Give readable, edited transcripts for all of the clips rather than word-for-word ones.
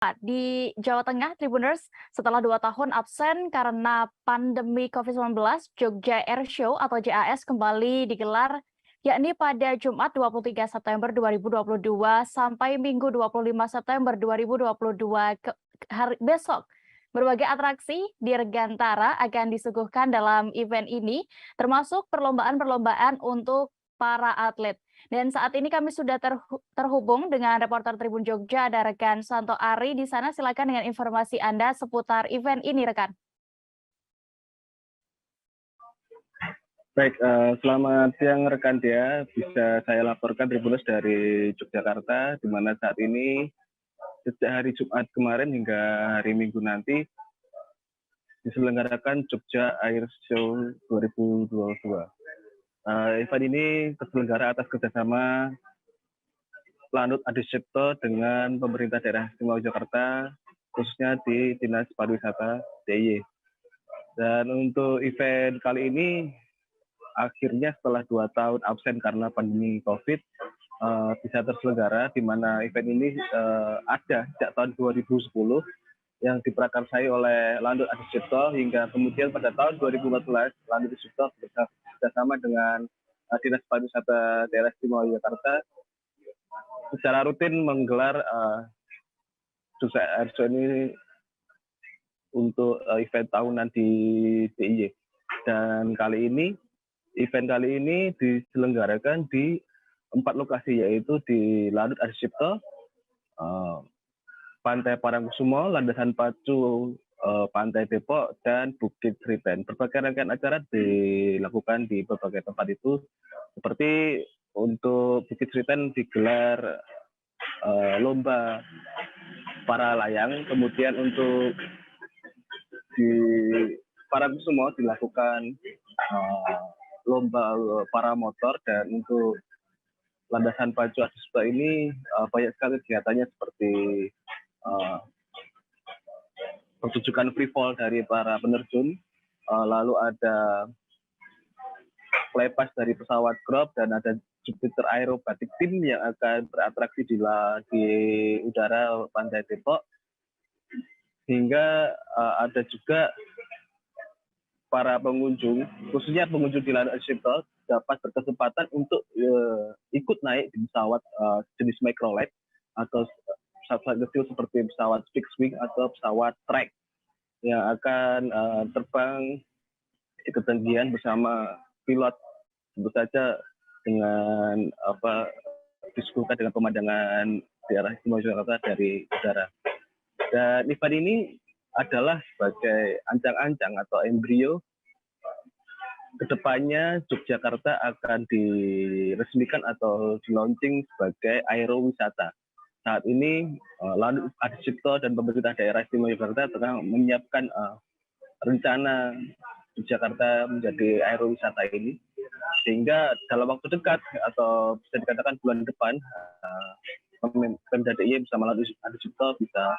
Di Jawa Tengah, Tribuners, setelah 2 tahun absen karena pandemi COVID-19, Jogja Airshow atau JAS kembali digelar, yakni pada Jumat 23 September 2022 sampai Minggu 25 September 2022 hari besok. Berbagai atraksi dirgantara akan disuguhkan dalam event ini, termasuk perlombaan-perlombaan untuk para atlet. Dan saat ini kami sudah terhubung dengan reporter Tribun Jogja, ada rekan Santo Ari di sana. Silakan dengan informasi Anda seputar event ini, rekan. Baik, selamat siang rekan Dia. Bisa saya laporkan Tribuners dari Yogyakarta, di mana saat ini sejak hari Jumat kemarin hingga hari Minggu nanti diselenggarakan Jogja Air Show 2022. Event ini terselenggara atas kerjasama Lanut Adi Sucipto dengan pemerintah daerah istimewa Jakarta, khususnya di Dinas Pariwisata DIY. Dan untuk event kali ini, akhirnya setelah 2 tahun absen karena pandemi COVID, bisa terselenggara, di mana event ini ada sejak tahun 2010 yang diprakarsai oleh Lanut Adi Sucipto, hingga kemudian pada tahun 2014 Lanut Adi Sucipto bersama dengan Dinas Pariwisata Daerah Istimewa Jakarta secara rutin menggelar Jogja Air Show ini untuk event tahunan di DIY. Dan event kali ini diselenggarakan di 4 lokasi, yaitu di Lanut Adi Sucipto, Pantai Parangkusumo, Landasan Pacu Pantai Depok, dan Bukit Sriten. Berbagai rangkaian acara dilakukan di berbagai tempat itu, seperti untuk Bukit Sriten digelar lomba para layang, kemudian untuk di Parangkusumo dilakukan lomba para motor, dan untuk Landasan Pacu Adi Sucipto ini banyak sekali kegiatannya, seperti pertunjukan free fall dari para penerjun, lalu ada flypass dari pesawat Grab, dan ada Jupiter Aerobatic Team yang akan beratraksi di udara Pantai Depok, hingga ada juga para pengunjung, khususnya pengunjung di Lanut Adi Sucipto, dapat berkesempatan untuk ikut naik di pesawat jenis microlight atau pesawat kecil seperti pesawat fixed wing atau pesawat track yang akan terbang di ketinggian bersama pilot, tentu saja dengan disuguhkan dengan pemandangan daerah istimewa Jakarta dari udara. Dan event ini adalah sebagai ancang-ancang atau embrio kedepannya Yogyakarta akan diresmikan atau di-launching sebagai aerowisata. Saat ini Lanut Adi Sucipto dan pemerintah daerah istimewa Yogyakarta tengah menyiapkan rencana Yogyakarta menjadi aerowisata ini, sehingga dalam waktu dekat atau bisa dikatakan bulan depan, Pemda DIY bersama Lanut Adi Sucipto bisa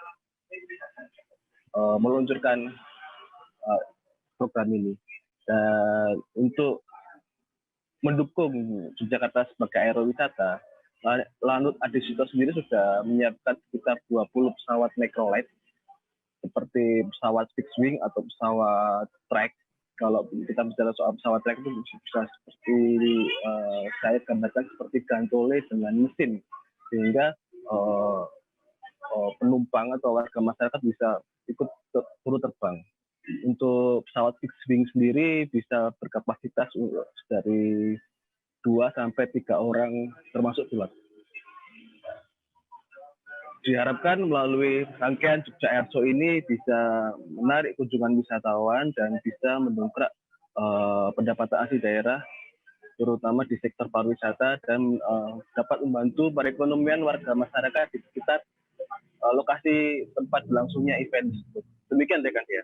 meluncurkan program ini. Dan untuk mendukung Yogyakarta sebagai aerowisata, Lanut Adi Sucipto sendiri sudah menyiapkan sekitar 20 pesawat microlight, seperti pesawat fixed wing atau pesawat track. Kalau kita bicara soal pesawat track itu bisa seperti saya gambarkan seperti gantole dengan mesin, sehingga penumpang atau warga masyarakat bisa ikut turun terbang. Untuk pesawat fixed wing sendiri bisa berkapasitas dari 2 sampai 3 orang termasuk pilot. Diharapkan melalui rangkaian Jogja Air Show ini bisa menarik kunjungan wisatawan dan bisa mendongkrak pendapatan asli daerah, terutama di sektor pariwisata, dan dapat membantu perekonomian warga masyarakat di sekitar lokasi tempat berlangsungnya event tersebut. Demikian rekan ya.